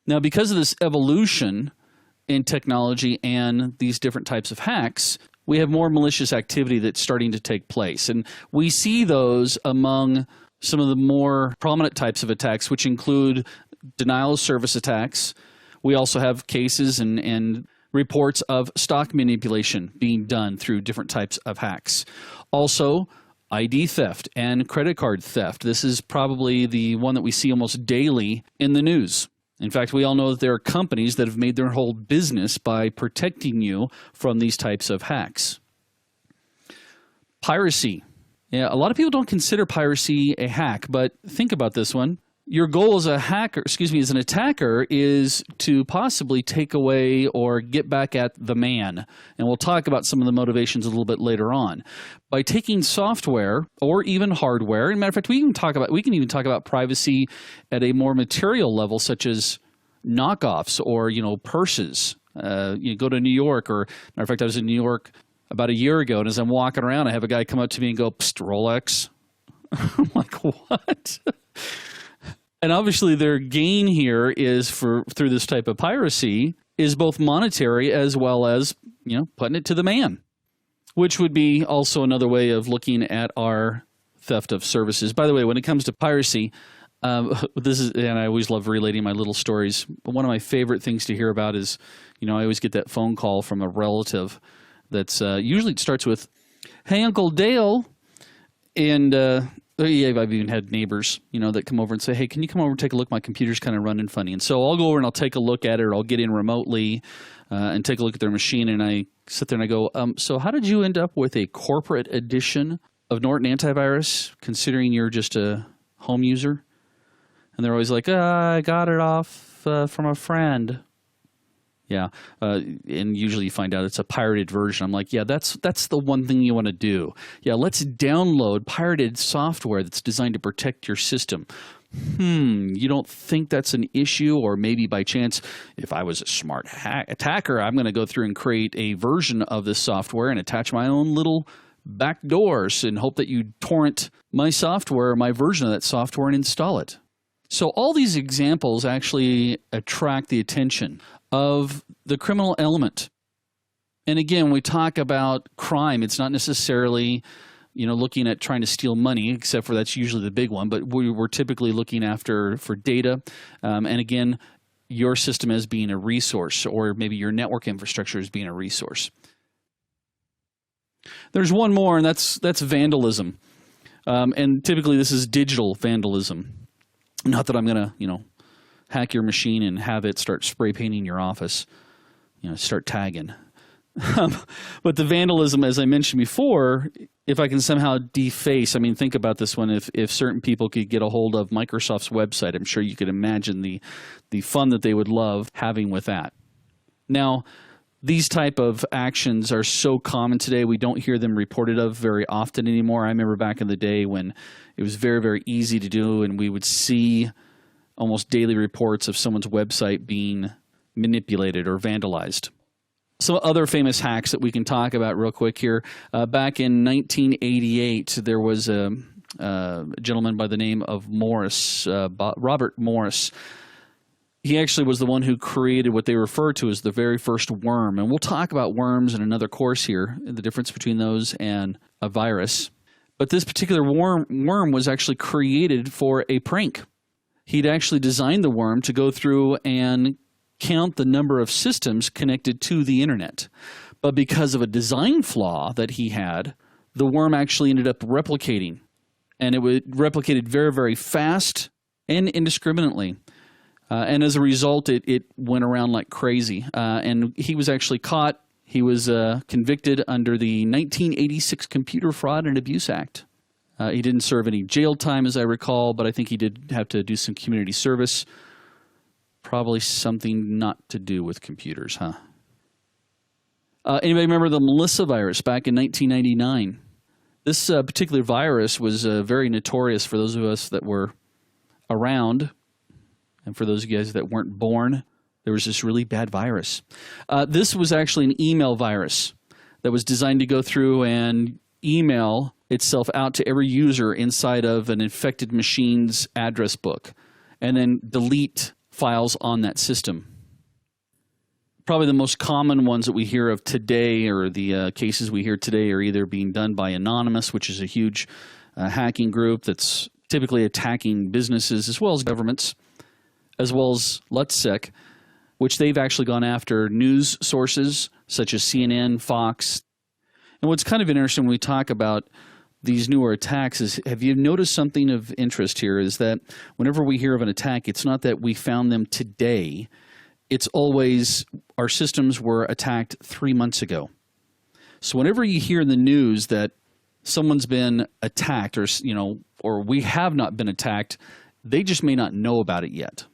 Now, because of this evolution in technology and these different types of hacks, we have more malicious activity that's starting to take place. And we see those among some of the more prominent types of attacks, which include denial of service attacks. We also have cases and reports of stock manipulation being done through different types of hacks. Also, ID theft and credit card theft. This is probably the one that we see almost daily in the news. In fact, we all know that there are companies that have made their whole business by protecting you from these types of hacks. Piracy. Yeah, a lot of people don't consider piracy a hack, but think about this one. Your goal as as an attacker is to possibly take away or get back at the man. And we'll talk about some of the motivations a little bit later on. By taking software or even hardware, as a matter of fact, we can even talk about privacy at a more material level, such as knockoffs or, purses. You go to New York, or matter of fact, I was in New York about a year ago, and as I'm walking around, I have a guy come up to me and go, "Psst, Rolex." I'm like, what? And obviously their gain here is through this type of piracy is both monetary as well as, putting it to the man, which would be also another way of looking at our theft of services. By the way, when it comes to piracy, and I always love relating my little stories, but one of my favorite things to hear about is, I always get that phone call from a relative that's usually it starts with, "Hey, Uncle Dale," and yeah, I've even had neighbors, that come over and say, "Hey, can you come over and take a look? My computer's kind of running funny." And so I'll go over and I'll take a look at it, or I'll get in remotely and take a look at their machine. And I sit there and I go, "So how did you end up with a corporate edition of Norton Antivirus, considering you're just a home user?" And they're always like, "I got it off from a friend." Yeah, and usually you find out it's a pirated version. I'm like, yeah, that's the one thing you want to do. Yeah, let's download pirated software that's designed to protect your system. You don't think that's an issue? Or maybe by chance, if I was a smart attacker, I'm going to go through and create a version of this software and attach my own little back doors and hope that you torrent my software, my version of that software, and install it. So all these examples actually attract the attention of the criminal element. And again, when we talk about crime, it's not necessarily, looking at trying to steal money, except for that's usually the big one, but we're typically looking for data. And again, your system as being a resource, or maybe your network infrastructure as being a resource. There's one more, and that's vandalism. And typically this is digital vandalism. Not that I'm going to, hack your machine and have it start spray painting your office, start tagging. But the vandalism, as I mentioned before, if I can somehow deface, think about this one. If certain people could get a hold of Microsoft's website, I'm sure you could imagine the fun that they would love having with that. Now, these type of actions are so common today, we don't hear them reported of very often anymore. I remember back in the day when it was very, very easy to do, and we would see almost daily reports of someone's website being manipulated or vandalized. Some other famous hacks that we can talk about real quick here. Back in 1988, there was a gentleman by the name of Robert Morris. He actually was the one who created what they refer to as the very first worm. And we'll talk about worms in another course here, the difference between those and a virus. But this particular worm was actually created for a prank. He'd actually designed the worm to go through and count the number of systems connected to the internet. But because of a design flaw that he had, the worm actually ended up replicating. And it replicated very, very fast and indiscriminately. And as a result, it went around like crazy. And he was actually caught. He was convicted under the 1986 Computer Fraud and Abuse Act. He didn't serve any jail time, as I recall, but I think he did have to do some community service. Probably something not to do with computers, huh? Anybody remember the Melissa virus back in 1999? This particular virus was very notorious for those of us that were around, and for those of you guys that weren't born. There was this really bad virus. This was actually an email virus that was designed to go through and email itself out to every user inside of an infected machine's address book, and then delete files on that system. Probably the most common ones that we hear of today, or the cases we hear today, are either being done by Anonymous, which is a huge hacking group that's typically attacking businesses as well as governments, as well as LetSec, which they've actually gone after news sources such as CNN, Fox. And what's kind of interesting when we talk about these newer attacks is, have you noticed something of interest here, is that whenever we hear of an attack, it's not that we found them today. It's always our systems were attacked 3 months ago. So whenever you hear in the news that someone's been attacked, or we have not been attacked, they just may not know about it yet.